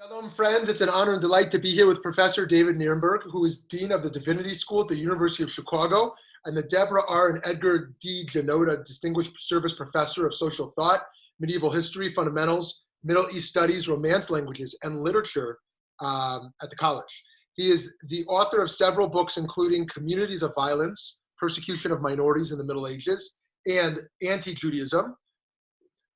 Shalom, friends. It's an honor and delight to be here with Professor David Nirenberg, who is Dean of the Divinity School at the University of Chicago, and the Deborah R. and Edgar D. Janota Distinguished Service Professor of Social Thought, Medieval History, Fundamentals, Middle East Studies, Romance Languages, and Literature at the college. He is the author of several books, including Communities of Violence, Persecution of Minorities in the Middle Ages, and Anti-Judaism,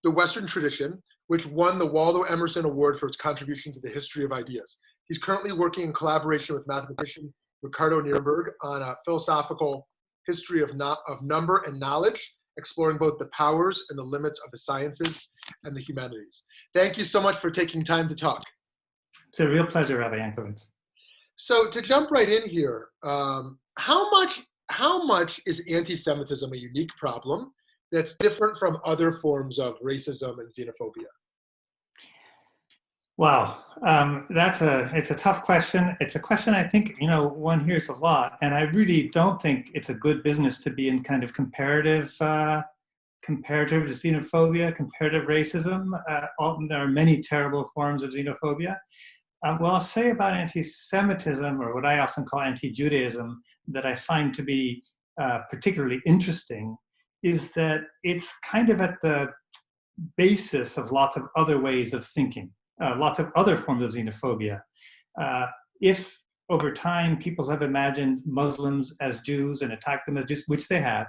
the Western Tradition, which won the Waldo Emerson Award for its contribution to the history of ideas. He's currently working in collaboration with mathematician Ricardo Nirenberg on a philosophical history of number and knowledge, exploring both the powers and the limits of the sciences and the humanities. Thank you so much for taking time to talk. It's a real pleasure, Rabbi Yanklowitz. So to jump right in here, how much is anti-Semitism a unique problem that's different from other forms of racism and xenophobia? Wow, it's a tough question. It's a question I think, one hears a lot, and I really don't think it's a good business to be in kind of comparative xenophobia, comparative racism. There are many terrible forms of xenophobia. What I'll say about anti-Semitism, or what I often call anti-Judaism, that I find to be particularly interesting, is that it's kind of at the basis of lots of other ways of thinking. Lots of other forms of xenophobia. If over time people have imagined Muslims as Jews and attacked them as Jews, which they have,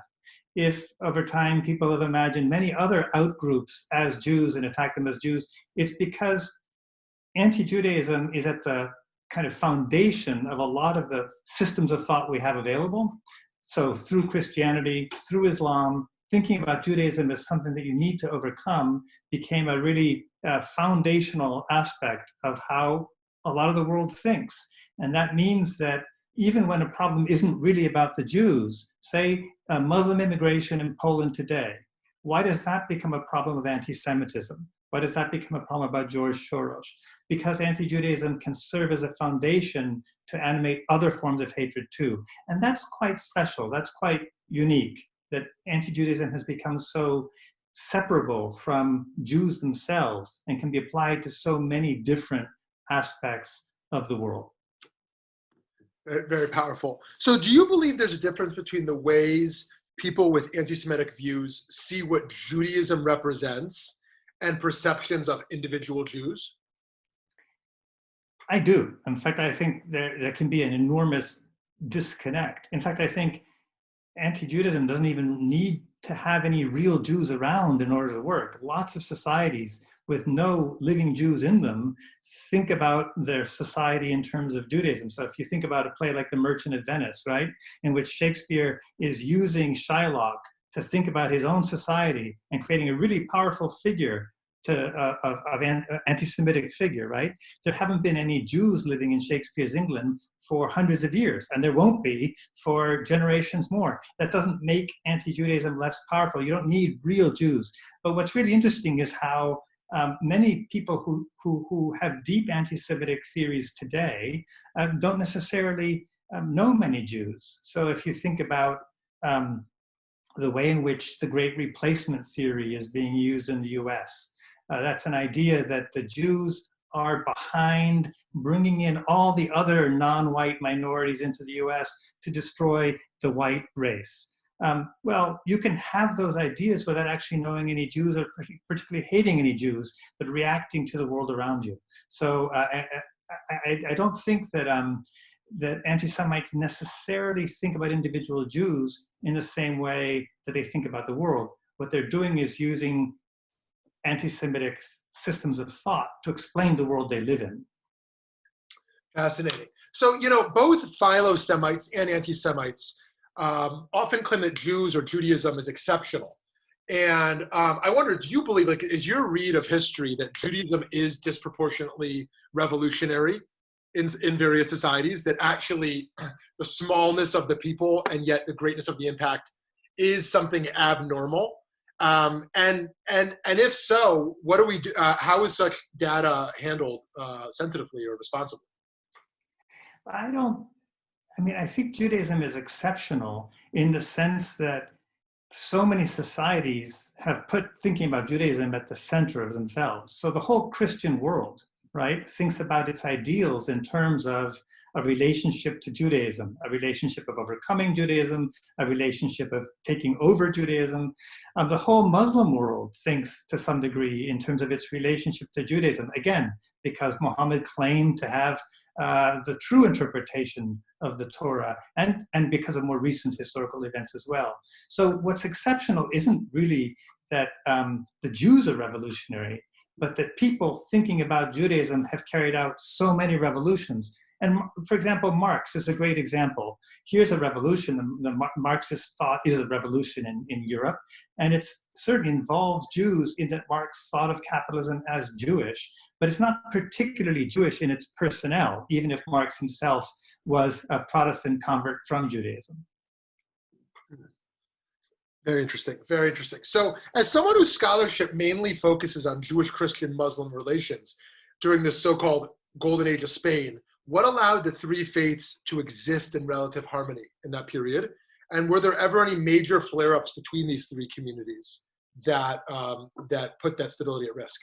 if over time people have imagined many other outgroups as Jews and attacked them as Jews, it's because anti-Judaism is at the kind of foundation of a lot of the systems of thought we have available. So through Christianity, through Islam, thinking about Judaism as something that you need to overcome became a really foundational aspect of how a lot of the world thinks. And that means that even when a problem isn't really about the Jews, say Muslim immigration in Poland today, why does that become a problem of anti-Semitism? Why does that become a problem about George Soros? Because anti-Judaism can serve as a foundation to animate other forms of hatred too. And that's quite special, that's quite unique, that anti-Judaism has become so separable from Jews themselves and can be applied to so many different aspects of the world. Very, very powerful. So do you believe there's a difference between the ways people with anti-Semitic views see what Judaism represents and perceptions of individual Jews? I do. In fact, I think there can be an enormous disconnect. In fact, I think anti-Judaism doesn't even need to have any real Jews around in order to work. Lots of societies with no living Jews in them think about their society in terms of Judaism. So if you think about a play like The Merchant of Venice, right, in which Shakespeare is using Shylock to think about his own society and creating a really powerful figure of anti-Semitic figure, right? There haven't been any Jews living in Shakespeare's England for hundreds of years, and there won't be for generations more. That doesn't make anti-Judaism less powerful. You don't need real Jews. But what's really interesting is how many people who have deep anti-Semitic theories today don't necessarily know many Jews. So if you think about the way in which the Great Replacement theory is being used in the US, that's an idea that the Jews are behind bringing in all the other non-white minorities into the US to destroy the white race. Well, you can have those ideas without actually knowing any Jews or particularly hating any Jews, but reacting to the world around you. So I don't think that that anti-Semites necessarily think about individual Jews in the same way that they think about the world. What they're doing is using anti-Semitic systems of thought to explain the world they live in. Fascinating. So, both philo-Semites and anti-Semites often claim that Jews or Judaism is exceptional. And I wonder, do you believe, is your read of history that Judaism is disproportionately revolutionary in various societies, that actually the smallness of the people and yet the greatness of the impact is something abnormal? And if so, what do we do? How is such data handled sensitively or responsibly? I think Judaism is exceptional in the sense that so many societies have put thinking about Judaism at the center of themselves. So the whole Christian world right, thinks about its ideals in terms of a relationship to Judaism, a relationship of overcoming Judaism, a relationship of taking over Judaism. The whole Muslim world thinks to some degree in terms of its relationship to Judaism, again, because Muhammad claimed to have the true interpretation of the Torah, and because of more recent historical events as well. So what's exceptional isn't really that the Jews are revolutionary, but that people thinking about Judaism have carried out so many revolutions. And for example, Marx is a great example. Here's a revolution. The Marxist thought is a revolution in Europe, and it certainly involves Jews in that Marx thought of capitalism as Jewish, but it's not particularly Jewish in its personnel, even if Marx himself was a Protestant convert from Judaism. Very interesting, very interesting. So as someone whose scholarship mainly focuses on Jewish, Christian, Muslim relations during the so-called Golden Age of Spain, what allowed the three faiths to exist in relative harmony in that period? And were there ever any major flare-ups between these three communities that put that stability at risk?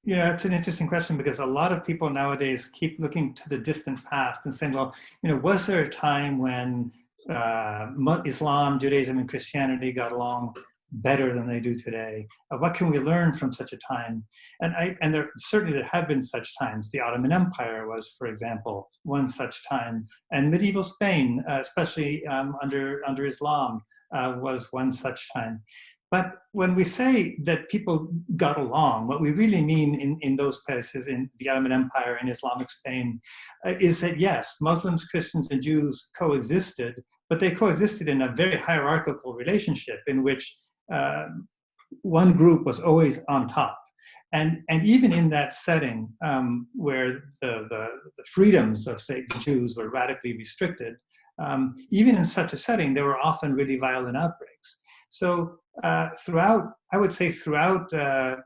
You know, it's an interesting question, because a lot of people nowadays keep looking to the distant past and saying, well, you know, was there a time when Islam, Judaism, and Christianity got along better than they do today? What can we learn from such a time? And there certainly have been such times. The Ottoman Empire was, for example, one such time, and medieval Spain, especially under Islam, was one such time. But when we say that people got along, what we really mean in those places, in the Ottoman Empire and Islamic Spain, is that yes, Muslims, Christians, and Jews coexisted, but they coexisted in a very hierarchical relationship in which one group was always on top. And even in that setting where the freedoms of, say, the Jews were radically restricted, even in such a setting, there were often really violent outbreaks. So throughout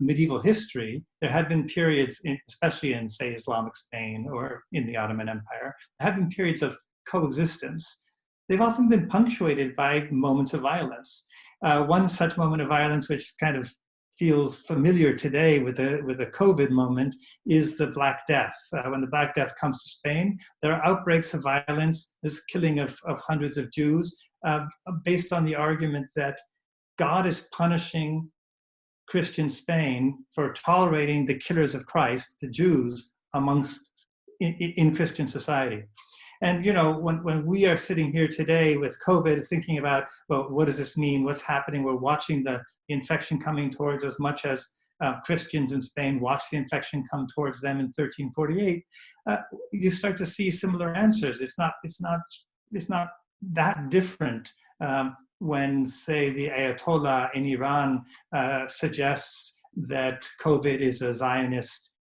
medieval history, there had been periods, especially in, say, Islamic Spain or in the Ottoman Empire, there have been periods of coexistence. They've often been punctuated by moments of violence. One such moment of violence, which kind of feels familiar today with the COVID moment, is the Black Death. When the Black Death comes to Spain, there are outbreaks of violence, there's killing of hundreds of Jews, based on the argument that God is punishing Christian Spain for tolerating the killers of Christ, the Jews, in Christian society. And you know, when we are sitting here today with COVID, thinking about, well, what does this mean? What's happening? We're watching the infection coming towards us, much as Christians in Spain watched the infection come towards them in 1348. You start to see similar answers. It's not that different when, say, the Ayatollah in Iran suggests that COVID is a Zionist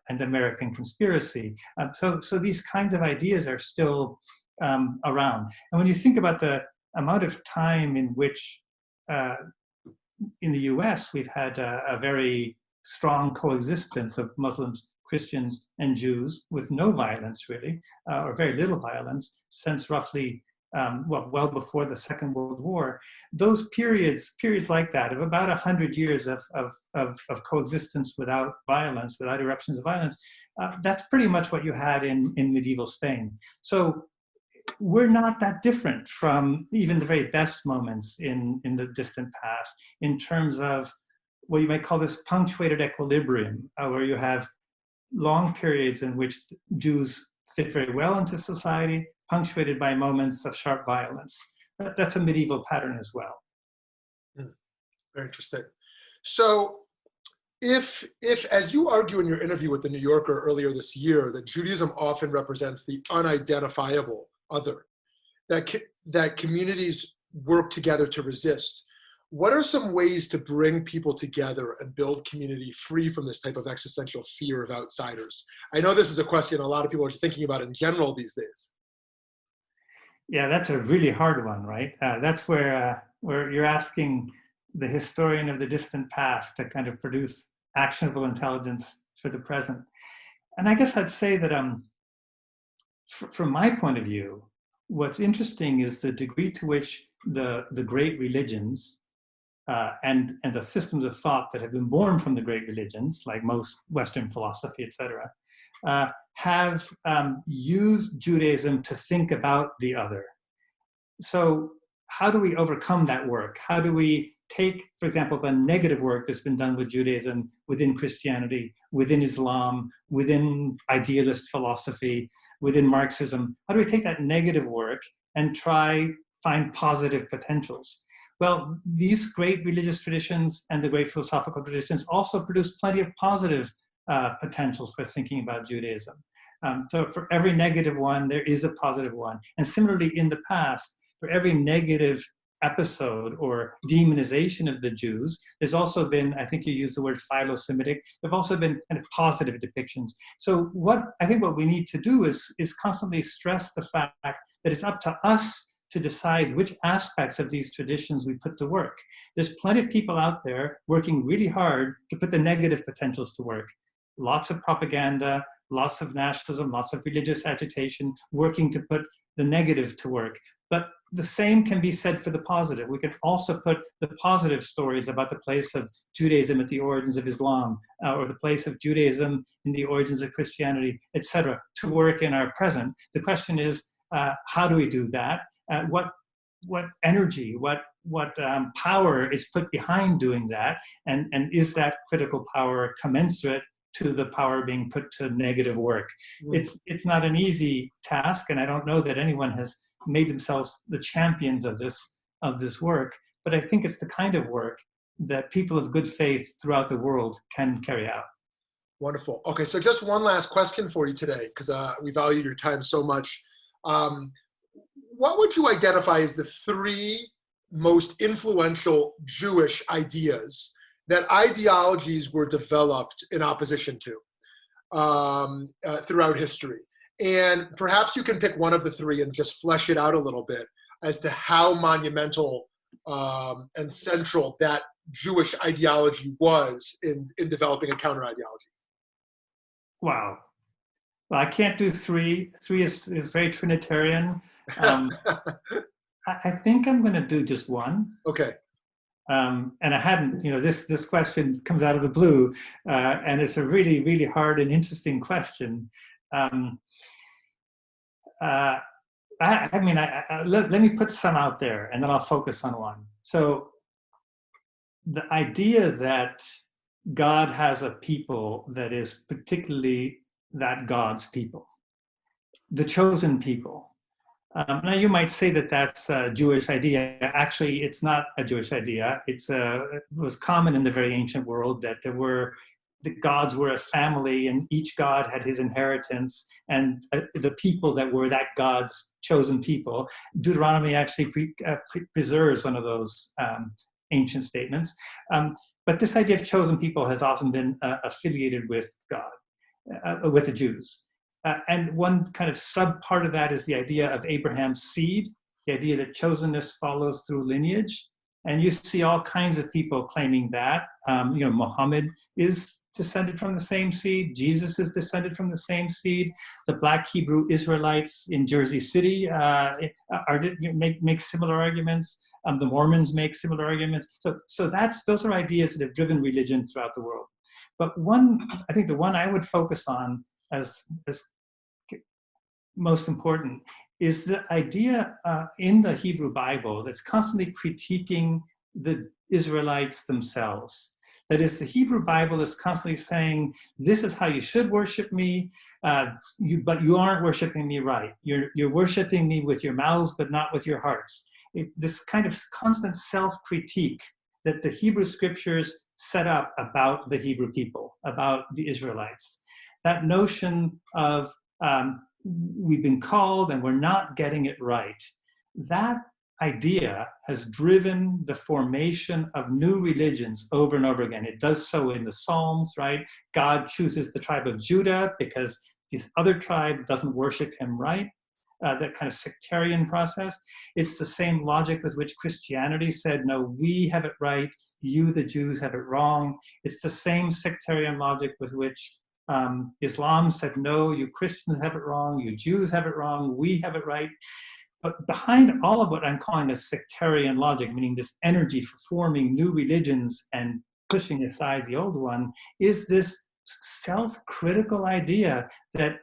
and American conspiracy. So these kinds of ideas are still around. And when you think about the amount of time in which in the US we've had a very strong coexistence of Muslims, Christians, and Jews with no violence really, or very little violence since roughly well before the Second World War, those periods like that of about 100 years of coexistence without violence, without eruptions of violence, that's pretty much what you had in medieval Spain. So we're not that different from even the very best moments in the distant past in terms of what you might call this punctuated equilibrium, where you have long periods in which Jews fit very well into society, punctuated by moments of sharp violence. That's a medieval pattern as well. Very interesting. So if, as you argue in your interview with the New Yorker earlier this year, that Judaism often represents the unidentifiable other, that communities work together to resist, what are some ways to bring people together and build community free from this type of existential fear of outsiders? I know this is a question a lot of people are thinking about in general these days. Yeah, that's a really hard one, right? That's where you're asking the historian of the distant past to kind of produce actionable intelligence for the present. And I guess I'd say that from my point of view, what's interesting is the degree to which the great religions and the systems of thought that have been born from the great religions, like most Western philosophy, etc., have used Judaism to think about the other. So how do we overcome that work? How do we take, for example, the negative work that's been done with Judaism within Christianity, within Islam, within idealist philosophy, within Marxism? How do we take that negative work and try find positive potentials? Well, these great religious traditions and the great philosophical traditions also produce plenty of positive potentials for thinking about Judaism. So for every negative one, there is a positive one. And similarly, in the past, for every negative episode or demonization of the Jews, there's also been, I think you used the word philo-Semitic, there have also been kind of positive depictions. So I think what we need to do is constantly stress the fact that it's up to us to decide which aspects of these traditions we put to work. There's plenty of people out there working really hard to put the negative potentials to work. Lots of propaganda, lots of nationalism, lots of religious agitation, working to put the negative to work. But the same can be said for the positive. We can also put the positive stories about the place of Judaism at the origins of Islam, or the place of Judaism in the origins of Christianity, etc., to work in our present. The question is, how do we do that? What energy, what power is put behind doing that, and is that critical power commensurate to the power being put to negative work? It's not an easy task, and I don't know that anyone has made themselves the champions of this work, but I think it's the kind of work that people of good faith throughout the world can carry out. Wonderful. Okay, so just one last question for you today, because we value your time so much. What would you identify as the three most influential Jewish ideas that ideologies were developed in opposition to throughout history? And perhaps you can pick one of the three and just flesh it out a little bit as to how monumental and central that Jewish ideology was in developing a counter-ideology. Wow. Well, I can't do three. Three is very Trinitarian. I think I'm going to do just one. Okay. And I hadn't, this question comes out of the blue, and it's a really, really hard and interesting question. Let me put some out there, and then I'll focus on one. So the idea that God has a people that is particularly that God's people, the chosen people. Now you might say that that's a Jewish idea. Actually, it's not a Jewish idea. It was common in the very ancient world that the gods were a family, and each god had his inheritance, and the people that were that god's chosen people. Deuteronomy actually preserves one of those ancient statements. But this idea of chosen people has often been affiliated with God, with the Jews. And one kind of sub part of that is the idea of Abraham's seed, the idea that chosenness follows through lineage. And you see all kinds of people claiming that. Muhammad is descended from the same seed. Jesus is descended from the same seed. The Black Hebrew Israelites in Jersey City make similar arguments. The Mormons make similar arguments. So those are ideas that have driven religion throughout the world. But I think the one I would focus on as most important is the idea in the Hebrew Bible that's constantly critiquing the Israelites themselves. That is, the Hebrew Bible is constantly saying, this is how you should worship me, but you aren't worshiping me right. You're worshiping me with your mouths, but not with your hearts. This kind of constant self-critique that the Hebrew scriptures set up about the Hebrew people, about the Israelites. That notion of we've been called and we're not getting it right. That idea has driven the formation of new religions over and over again. It does so in the Psalms, right? God chooses the tribe of Judah because this other tribe doesn't worship him right. That kind of sectarian process. It's the same logic with which Christianity said, no, we have it right, you, the Jews, have it wrong. It's the same sectarian logic with which Islam said, no, you Christians have it wrong, you Jews have it wrong, we have it right. But behind all of what I'm calling a sectarian logic, meaning this energy for forming new religions and pushing aside the old one, is this self-critical idea that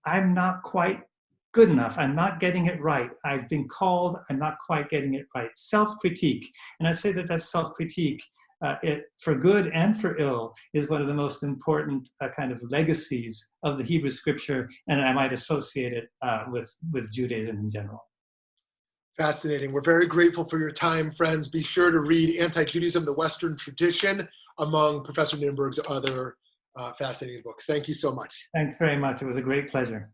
I'm not quite good enough. I'm not getting it right. I've been called, I'm not quite getting it right. Self-critique. And I say that that's self-critique, for good and for ill, is one of the most important kind of legacies of the Hebrew scripture, and I might associate it with Judaism in general. Fascinating. We're very grateful for your time, friends. Be sure to read Anti-Judaism, the Western Tradition, among Professor Nirenberg's other fascinating books. Thank you so much. Thanks very much. It was a great pleasure.